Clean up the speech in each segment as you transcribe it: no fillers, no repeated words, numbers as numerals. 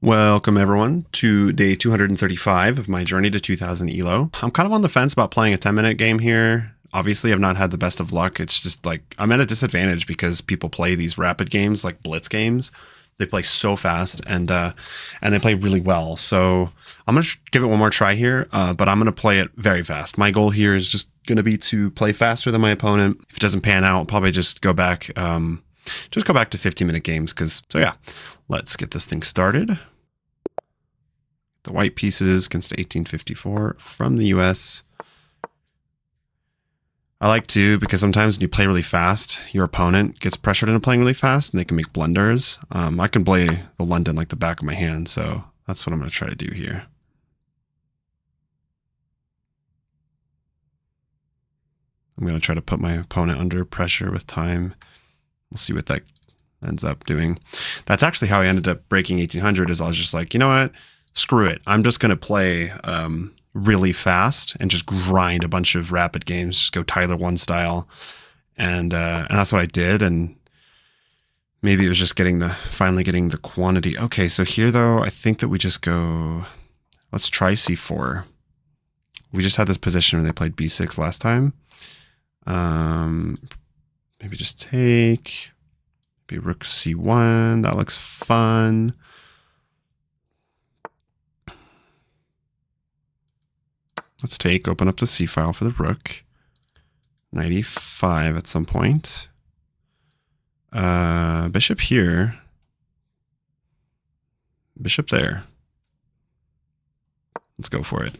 Welcome everyone to day 235 of my journey to 2000 elo. I'm kind of on the fence about playing a 10-minute game here. Obviously, I've not had the best of luck. It's just like I'm at a disadvantage because people play these rapid games like blitz games. They play so fast and they play really well. So I'm gonna give it one more try here, but I'm gonna play it very fast. My goal here is just gonna be to play faster than my opponent. If it doesn't pan out, I'll probably just go back to 15-minute games. So yeah, let's get this thing started. The white pieces against 1854 from the US. I like to, because sometimes when you play really fast, your opponent gets pressured into playing really fast and they can make blunders. I can play the London like the back of my hand, so that's what I'm going to try to do here. I'm going to try to put my opponent under pressure with time. We'll see what that ends up doing. That's actually how I ended up breaking 1800 is I was just like, you know what? Screw it. I'm just going to play really fast and just grind a bunch of rapid games, just go Tyler 1 style. And that's what I did. And maybe it was just finally getting the quantity. Okay, so here though, I think that we just go, let's try C4. We just had this position where they played B6 last time. Maybe just take, maybe rook C1. That looks fun. Let's open up the C file for the rook. Knight e5 at some point. Bishop here. Bishop there. Let's go for it.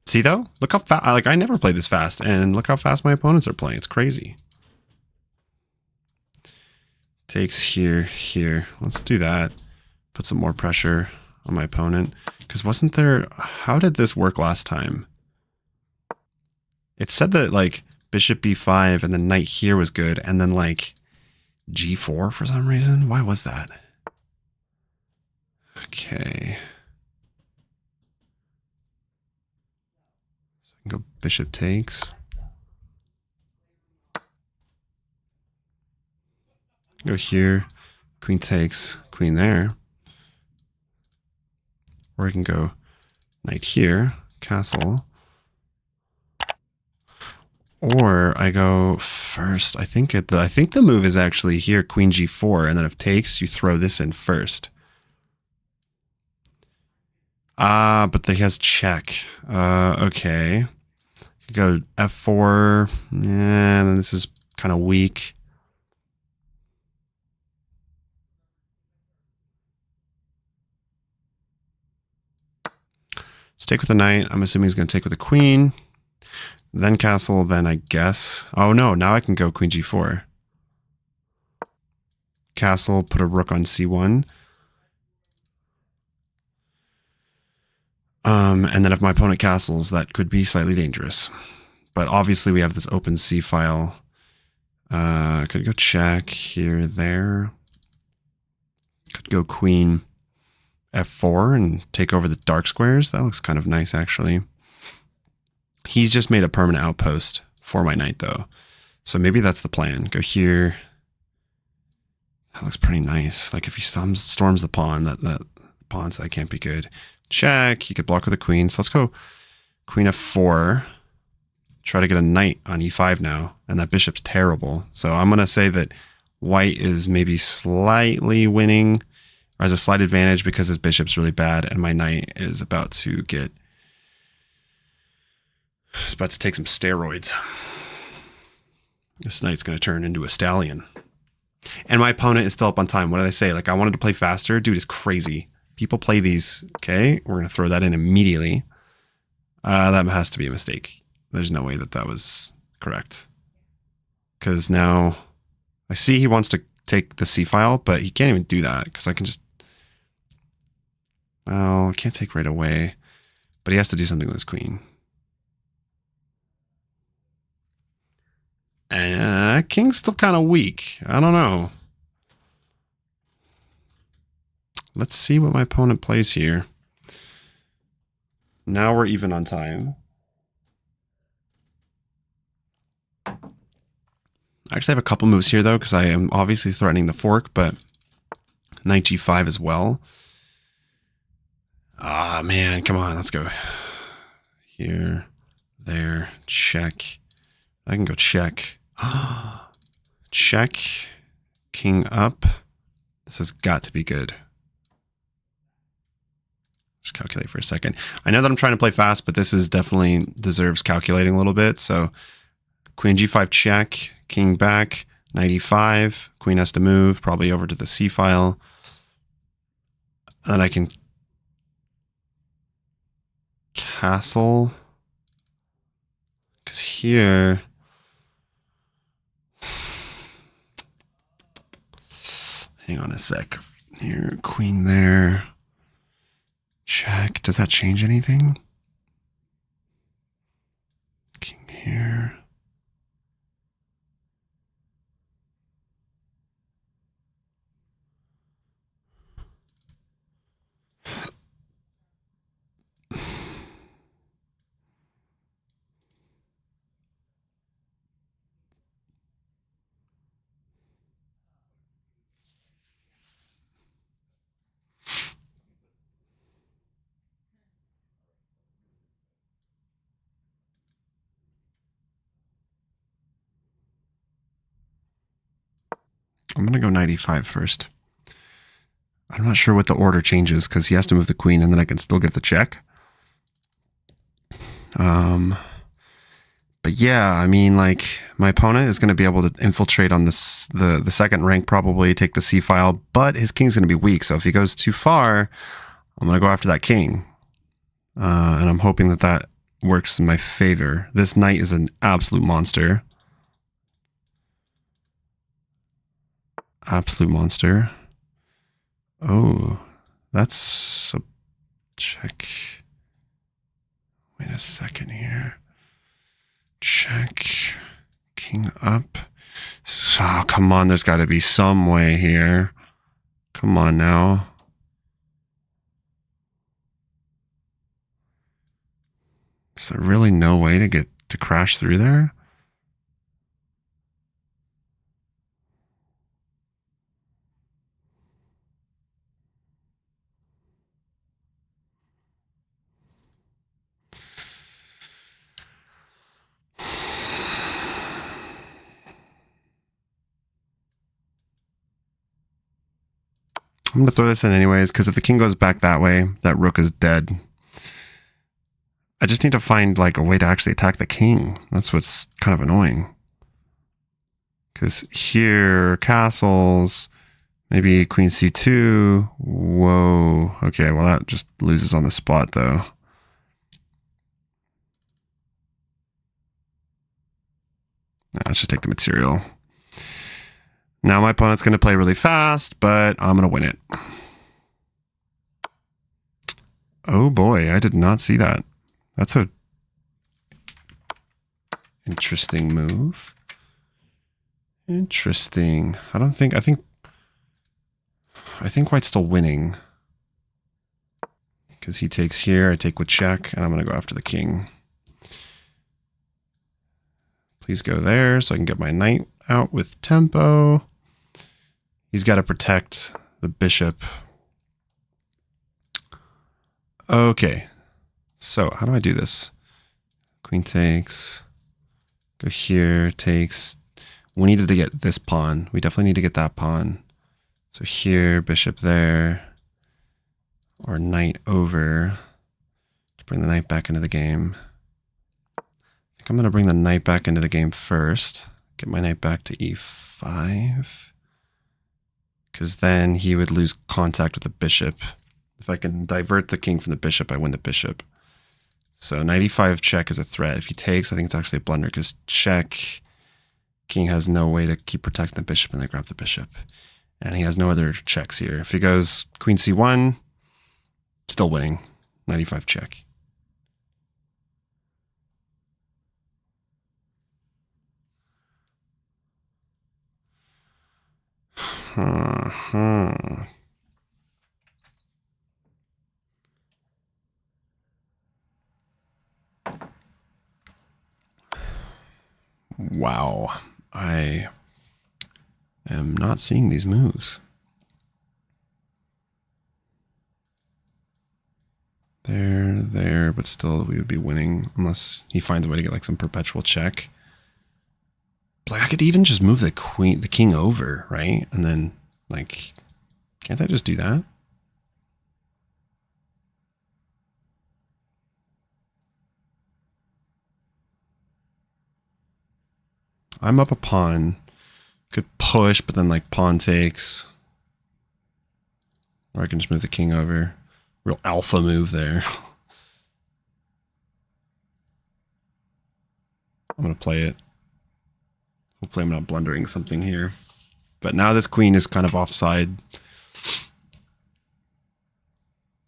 See though? Look how fast, I never played this fast, and look how fast my opponents are playing. It's crazy. Takes here, here. Let's do that. Put some more pressure on my opponent. Because wasn't there, how did this work last time? It said that like bishop b5 and then knight here was good, and then like g4 for some reason. Why was that? Okay. So I can go bishop takes. Go here, queen takes, queen there. Or I can go knight here, castle. Or I go first. I think the move is actually here, queen g4, and then if takes, you throw this in first. But he has check. Okay. You go f4. Yeah, then this is kind of weak. Let's take with the knight. I'm assuming he's going to take with the queen. Then castle, then I guess. Oh no, now I can go queen g4. Castle, put a rook on c1. And then if my opponent castles, that could be slightly dangerous. But obviously we have this open c file. Could go check here, there. Could go queen f4 and take over the dark squares. That looks kind of nice, actually. He's just made a permanent outpost for my knight, though. So maybe that's the plan. Go here. That looks pretty nice. Like if he storms the pawn, that pawn, so that can't be good. Check. He could block with the queen. So let's go queen f4. Try to get a knight on e5 now. And that bishop's terrible. So I'm going to say that white is maybe slightly winning, or has a slight advantage because his bishop's really bad. And my knight is about to get... It's about to take some steroids. This knight's going to turn into a stallion. And my opponent is still up on time. What did I say? Like, I wanted to play faster. Dude is crazy. People play these. Okay, we're going to throw that in immediately. That has to be a mistake. There's no way that was correct. Because now I see he wants to take the C file, but he can't even do that because I can just... Well, I can't take right away. But he has to do something with his queen. And king's still kind of weak. I don't know. Let's see what my opponent plays here. Now we're even on time. I actually have a couple moves here, though, because I am obviously threatening the fork, but Knight g5 as well. Ah, man, come on, let's go. Here, there, check. I can go check. Check. King up. This has got to be good. Just calculate for a second. I know that I'm trying to play fast, but this is definitely deserves calculating a little bit. So queen g5 check, king back, knight e5. Queen has to move, probably over to the c file. Then I can castle. Because here... Hang on a sec. Here, queen there. Check. Does that change anything? King here. I'm going to go knight e5 first. I'm not sure what the order changes because he has to move the queen and then I can still get the check. But yeah, I mean, like, my opponent is going to be able to infiltrate on this, the second rank, probably take the c file, but his king's going to be weak. So if he goes too far, I'm going to go after that king. And I'm hoping that that works in my favor. This knight is an absolute monster. Absolute monster. Oh, that's a check. Wait a second here. Check. King up. So, come on, there's got to be some way here. Come on now. Is there really no way to get to crash through there? I'm going to throw this in anyways, because if the king goes back that way, that rook is dead. I just need to find like a way to actually attack the king. That's what's kind of annoying. Because here, castles, maybe queen c2. Whoa. Okay, well that just loses on the spot though. Let's just take the material. Now my opponent's going to play really fast, but I'm going to win it. Oh boy, I did not see that. That's a interesting move. Interesting. I think white's still winning. Because he takes here, I take with check, and I'm going to go after the king. Please go there so I can get my knight out with tempo. He's got to protect the bishop. Okay. So how do I do this? Queen takes. Go here, takes. We needed to get this pawn. We definitely need to get that pawn. So here, bishop there. Or knight over. To bring the knight back into the game. I think I'm going to bring the knight back into the game first. Get my knight back to e5. Because then he would lose contact with the bishop. If I can divert the king from the bishop, I win the bishop. So knight e5 check is a threat. If he takes, I think it's actually a blunder because check, king has no way to keep protecting the bishop and they grab the bishop. And he has no other checks here. If he goes queen c1, still winning. Knight e5 check. Wow. I am not seeing these moves. There, but still we would be winning unless he finds a way to get like some perpetual check. But like I could even just move the king over, right? And then like, can't I just do that? I'm up a pawn. Could push, but then like pawn takes. Or I can just move the king over. Real alpha move there. I'm going to play it. Hopefully I'm not blundering something here. But now this queen is kind of offside.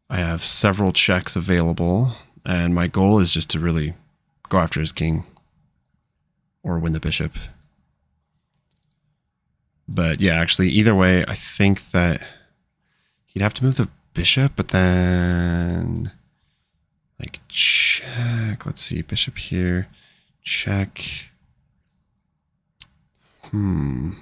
I have several checks available. And my goal is just to really go after his king. Or win the bishop. But yeah, actually, either way, I think that he'd have to move the bishop, but then like check. Let's see, bishop here, check. Where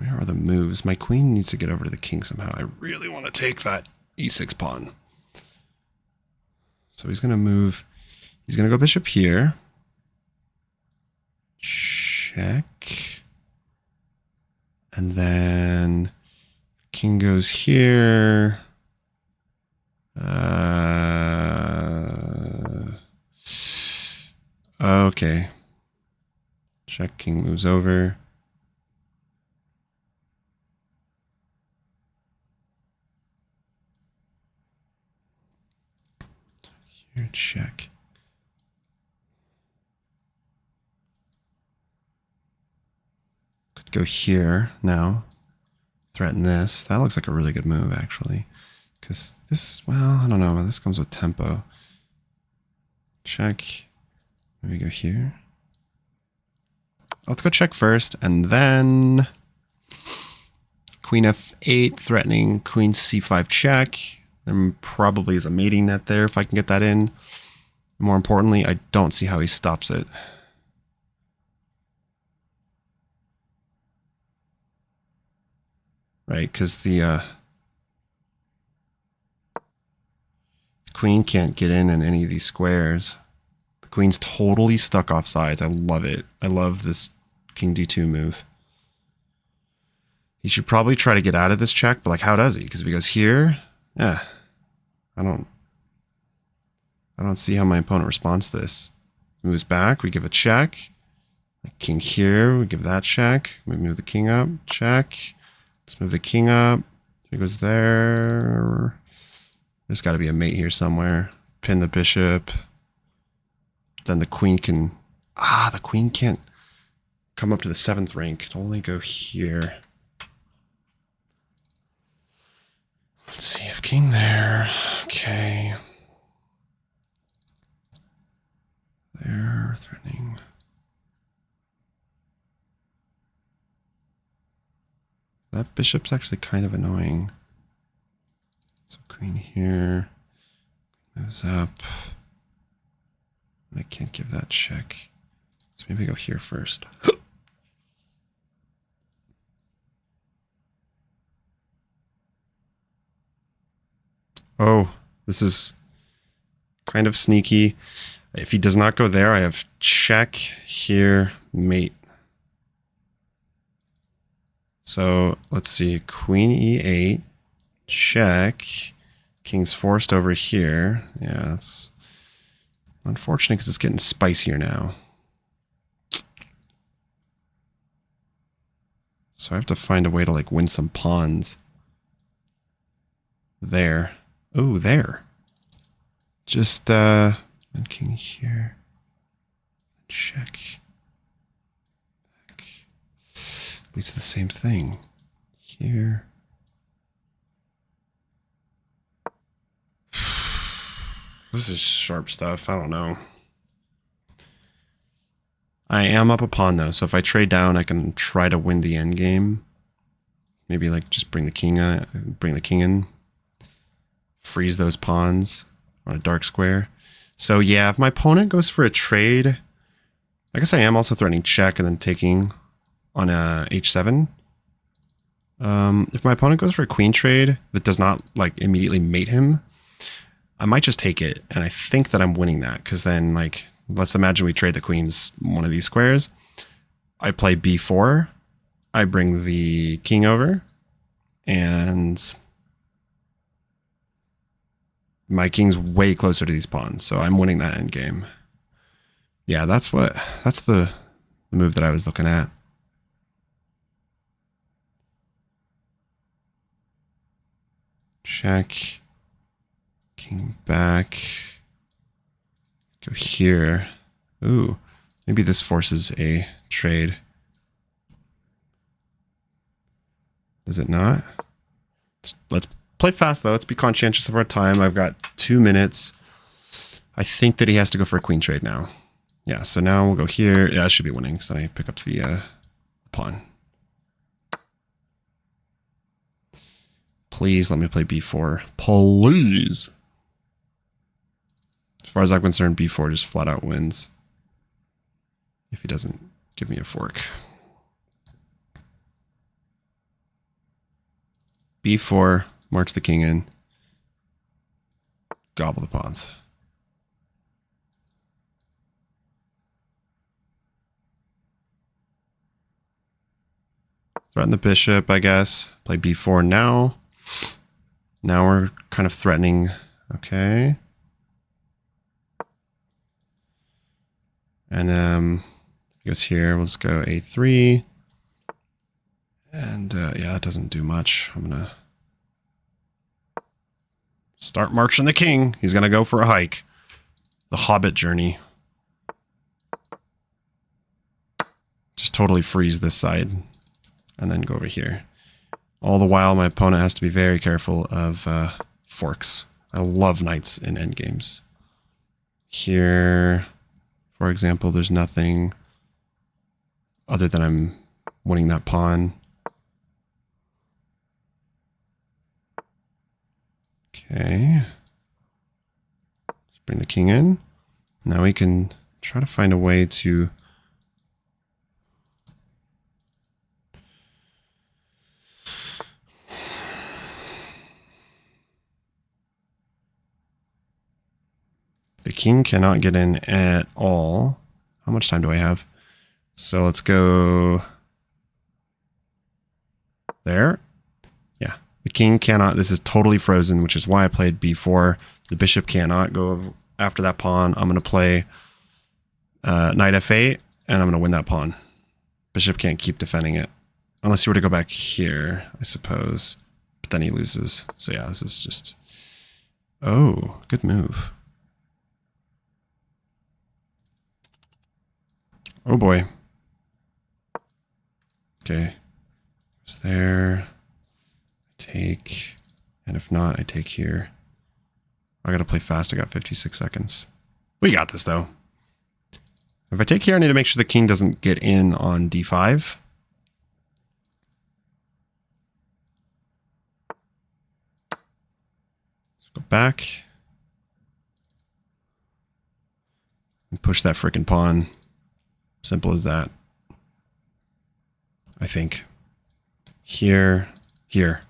are the moves? My queen needs to get over to the king somehow. I really want to take that e6 pawn. So he's going to move. He's going to go bishop here. Check. And then king goes here. Okay. Check, king moves over. Here, check. Could go here now. Threaten this. That looks like a really good move, actually. Because this, well, I don't know. This comes with tempo. Check. Maybe go here. Let's go check first, and then queen f8, threatening queen c5 check. There probably is a mating net there if I can get that in. More importantly, I don't see how he stops it. Right, because the queen can't get in any of these squares. The queen's totally stuck off sides. I love it. I love this king d2 move. He should probably try to get out of this check, but like, how does he? Because if he goes here, yeah, I don't see how my opponent responds to this. Moves back, we give a check. King here, we give that check. We move the king up, check. Let's move the king up. He goes there. There's got to be a mate here somewhere. Pin the bishop. Then the queen can... the queen can't come up to the 7th rank. It can only go here. Let's see if king there. Okay. There, threatening. That bishop's actually kind of annoying. So queen here. Moves up. I can't give that check. So maybe go here first. Oh, this is kind of sneaky. If he does not go there, I have check here, mate. So let's see, queen e8, check, king's forced over here. Yeah, that's unfortunate because it's getting spicier now. So I have to find a way to like win some pawns. There. Oh, there. Just, then king here. Check. Leads to the same thing. Here. This is sharp stuff. I don't know. I am up a pawn though, so if I trade down, I can try to win the endgame. Maybe like just bring the king in. Freeze those pawns on a dark square. So yeah, if my opponent goes for a trade, I guess I am also threatening check and then taking on a h7. If my opponent goes for a queen trade that does not like immediately mate him, I might just take it. And I think that I'm winning that because then like, let's imagine we trade the queens one of these squares. I play b4. I bring the king over and my king's way closer to these pawns. So I'm winning that endgame. Yeah, that's the move that I was looking at. Check. King back. Go here. Ooh, maybe this forces a trade. Does it not? Let's play fast though. Let's be conscientious of our time. I've got 2 minutes. I think that he has to go for a queen trade now. Yeah, so now we'll go here. Yeah, I should be winning because then I pick up the pawn. Please let me play b4. Please. As far as I'm concerned, b4 just flat out wins. If he doesn't give me a fork. b4 marks the king in. Gobble the pawns. Threaten the bishop, I guess. Play b4 now. Now we're kind of threatening. Okay. And he goes here. We'll just go a3. And yeah, that doesn't do much. I'm going to start marching the king. He's going to go for a hike. The Hobbit journey. Just totally freeze this side. And then go over here. All the while, my opponent has to be very careful of forks. I love knights in endgames. Here, for example, there's nothing other than I'm winning that pawn. Okay. Let's bring the king in. Now we can try to find a way to the king cannot get in at all. How much time do I have? So let's go there. Yeah, the king cannot. This is totally frozen, which is why I played b4. The bishop cannot go after that pawn. I'm going to play knight f8, and I'm going to win that pawn. Bishop can't keep defending it. Unless you were to go back here, I suppose. But then he loses. So yeah, this is just... Oh, good move. Oh boy. Okay. It's there. Take. And if not, I take here. I gotta play fast. I got 56 seconds. We got this though. If I take here, I need to make sure the king doesn't get in on d5. Let's go back. And push that frickin' pawn. Simple as that. I think. Here. Here.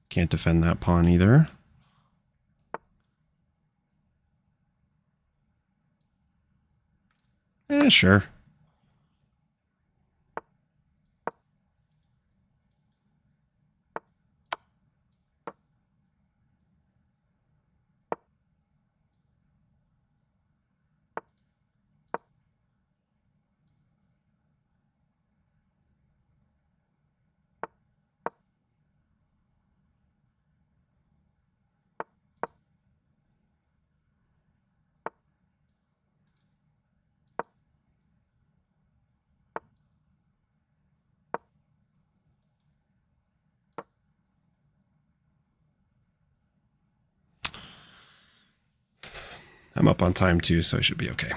Can't defend that pawn either. Sure. I'm up on time too, so I should be okay.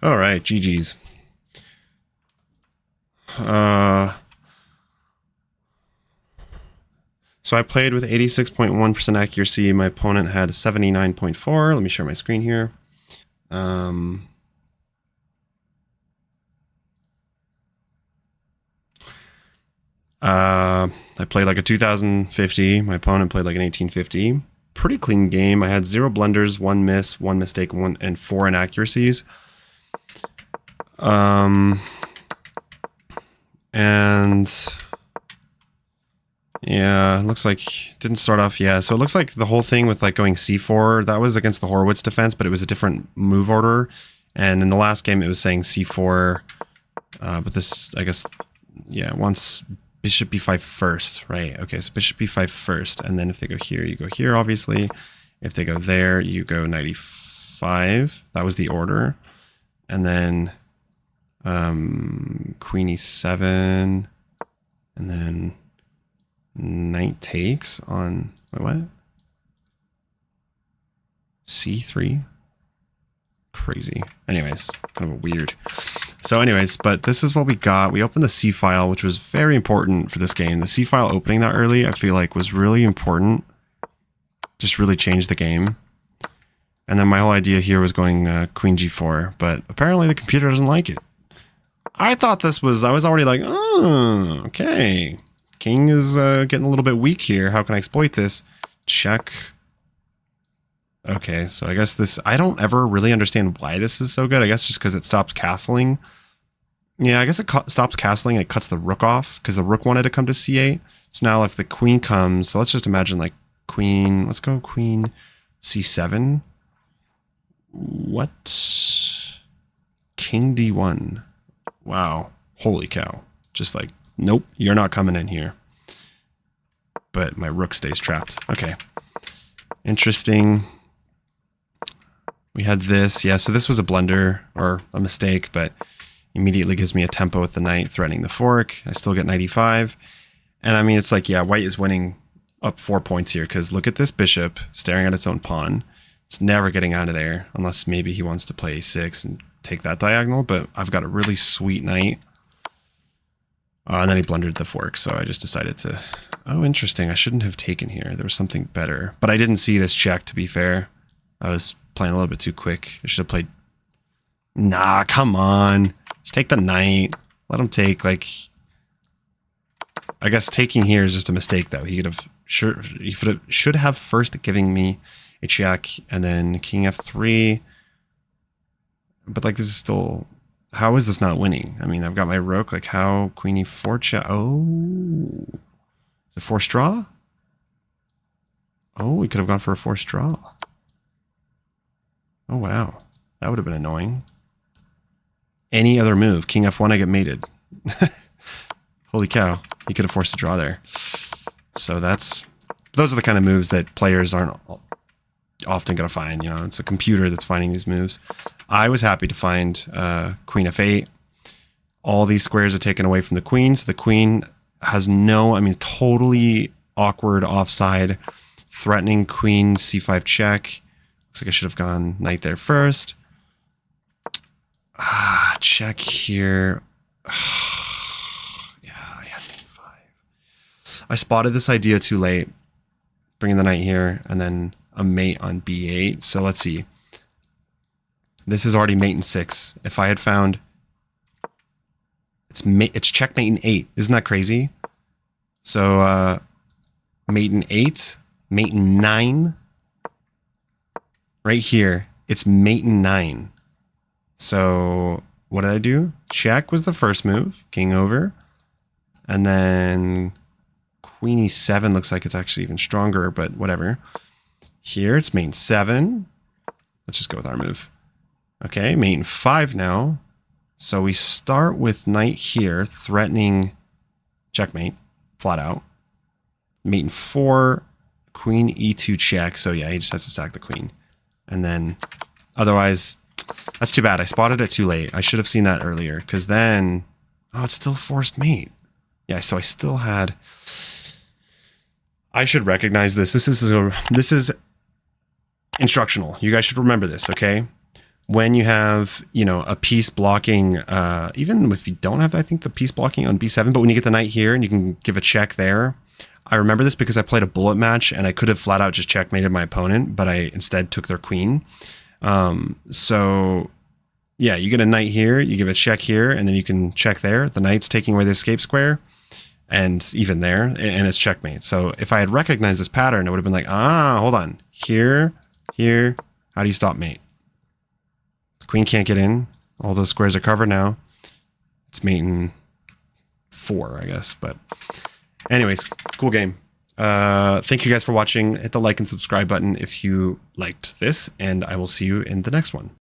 All right, GG's. So I played with 86.1% accuracy. My opponent had 79.4. Let me share my screen here. I played like a 2050. My opponent played like an 1850. Pretty clean game. I had 0 blunders, 1 miss, 1 mistake, 1 and 4 inaccuracies. And yeah, it looks like didn't start off. Yeah, so it looks like the whole thing with like going C4, that was against the Horowitz defense, but it was a different move order. And in the last game, it was saying C4. But this, I guess, yeah, wants bishop b5 first, right? Okay, so bishop b5 first. And then if they go here, you go here, obviously. If they go there, you go knight e5. That was the order. And then queen e7. And then knight takes on, wait, what? c3? Crazy. Anyways, kind of a weird. So anyways, but this is what we got. We opened the C file, which was very important for this game. The C file opening that early, I feel like was really important. Just really changed the game. And then my whole idea here was going queen g4, but apparently the computer doesn't like it. I thought this was, I was already like, oh, okay. King is getting a little bit weak here. How can I exploit this? Check. Okay, so I guess this, I don't ever really understand why this is so good. I guess just because it stops castling. Yeah, I guess it stops castling and it cuts the rook off because the rook wanted to come to c8. So now if the queen comes, so let's just imagine like queen, let's go queen c7. What? King d1. Wow. Holy cow. Just like, nope, you're not coming in here. But my rook stays trapped. Okay. Interesting. We had this. Yeah, so this was a blunder or a mistake, but immediately gives me a tempo with the knight threatening the fork. I still get knight e5. And I mean, it's like, yeah, white is winning up 4 points here because look at this bishop staring at its own pawn. It's never getting out of there unless maybe he wants to play a6 and take that diagonal, but I've got a really sweet knight. And then he blundered the fork, so I just decided to... Oh, interesting. I shouldn't have taken here. There was something better. But I didn't see this check, to be fair. I was playing a little bit too quick. I should have played... Nah, come on. Just take the knight. Let him take, like... I guess taking here is just a mistake, though. He could have... should have first giving me a check, and then king f3. But, like, this is still... How is this not winning? I mean, I've got my rook. Like, how? Queen e4 check. Oh. Is it forced draw? Oh, we could have gone for a forced draw. Oh, wow. That would have been annoying. Any other move. King f1, I get mated. Holy cow. He could have forced a draw there. So that's... Those are the kind of moves that players aren't often going to find. You know, it's a computer that's finding these moves. I was happy to find queen f8. All these squares are taken away from the queen. So the queen has no, I mean, totally awkward offside, threatening queen c5 check. Looks like I should have gone knight there first. Check here. Yeah, I had knight 5. I spotted this idea too late. Bringing the knight here and then a mate on b8. So let's see. This is already mate in 6. If I had found... It's checkmate in 8. Isn't that crazy? So, mate in 8. Mate in 9. Right here. It's mate in 9. So, what did I do? Check was the first move. King over. And then... Queen e7 looks like it's actually even stronger, but whatever. Here, it's mate in 7. Let's just go with our move. Okay, mate in 5 now. So we start with knight here, threatening checkmate, flat out. Mate in 4, queen e2 check. So yeah, he just has to sack the queen. And then, otherwise, that's too bad. I spotted it too late. I should have seen that earlier, because then, oh, it's still forced mate. Yeah, so I still had... I should recognize this. This is instructional. You guys should remember this, okay? when you have, you know, a piece blocking, even if you don't have, I think, the piece blocking on b7, but when you get the knight here and you can give a check there. I remember this because I played a bullet match and I could have flat out just checkmated my opponent, but I instead took their queen. So yeah, you get a knight here, you give a check here, and then you can check there. The knight's taking away the escape square, and even there, and it's checkmate. So if I had recognized this pattern, it would have been like, hold on. Here, how do you stop mate? The queen can't get in. All those squares are covered now. It's mating 4, I guess, but anyways, cool game. Thank you guys for watching. Hit the like and subscribe button if you liked this, and I will see you in the next one.